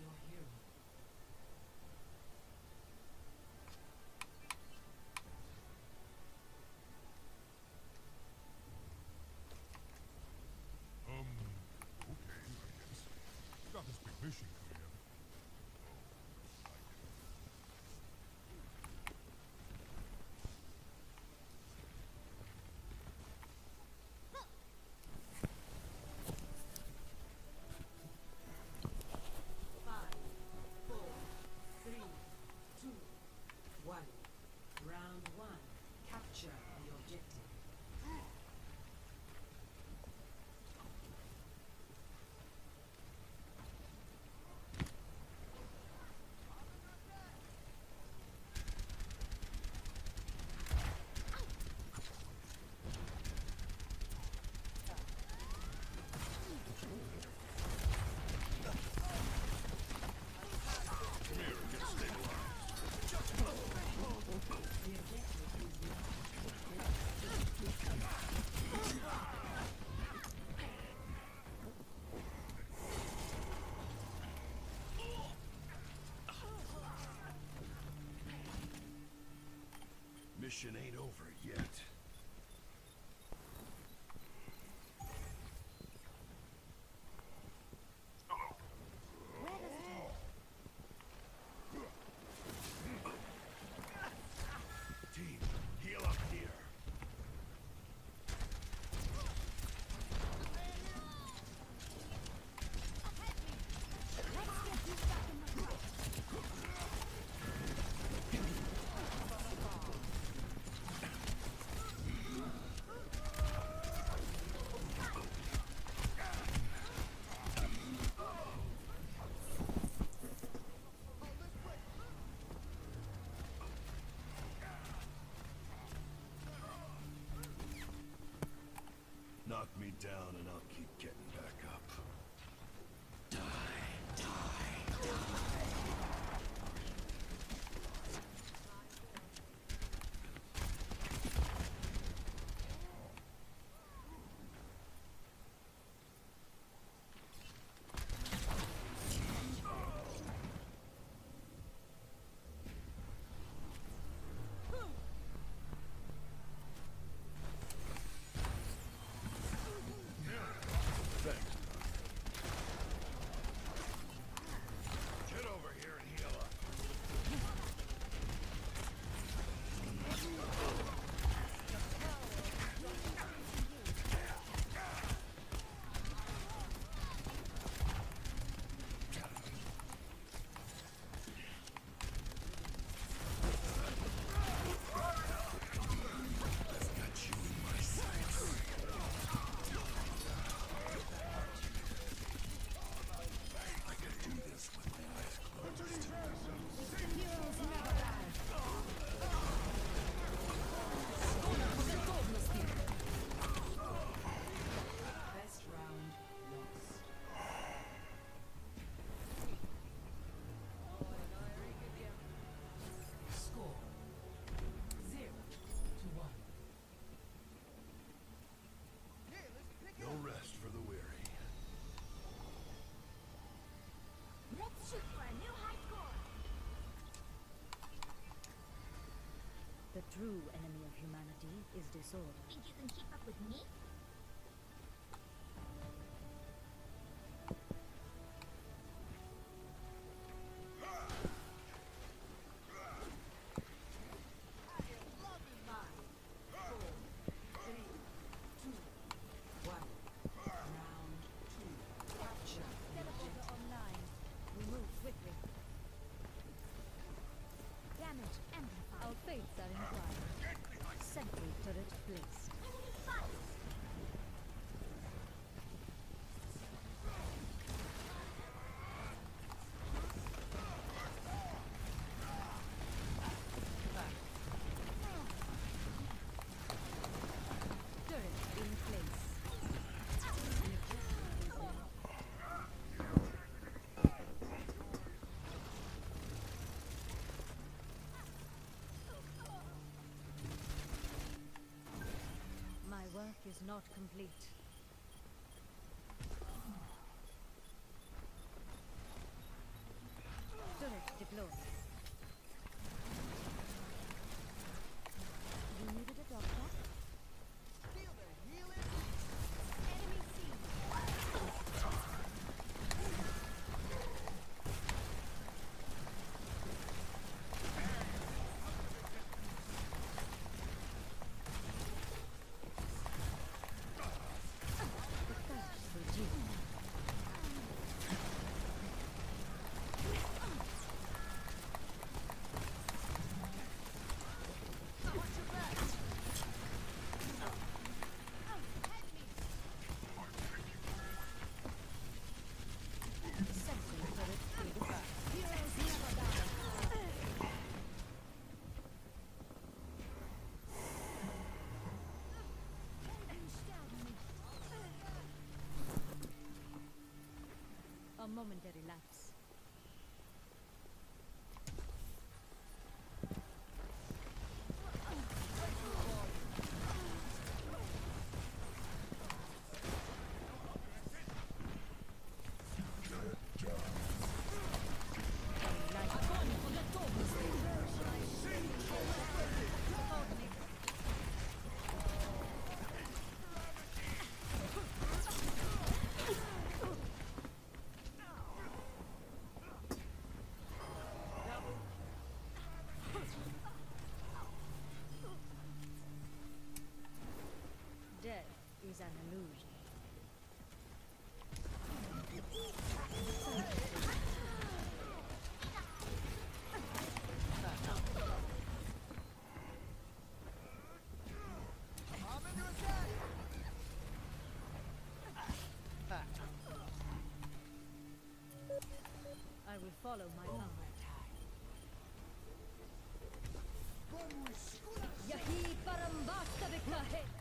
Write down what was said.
your hero. Okay, I guess. Got this big mission coming up. Oh, I get it. 5, 4, 3, 2, 1. Round 1. Capture the objective. Come here and get stabilized. The objective is yours. Mission ain't over yet. Team, heal up here. Knock me down and I'll keep getting back up. Thanks. Get over here and heal up. I've got you in my sights. I can do this with my eyes closed. Best round lost. Score 0-1. No rest for the weary. Let's shoot for a new high score! The true enemy of humanity is disorder. Think you can keep up with me? Teleporter online. We move quickly. Damage amplified. Our fates are entwined. Sentry turret placed. Fight! Turret in place. My work is not complete. A momentary lapse. Death is an illusion. I will follow my path. Yahi parambasta bikahe.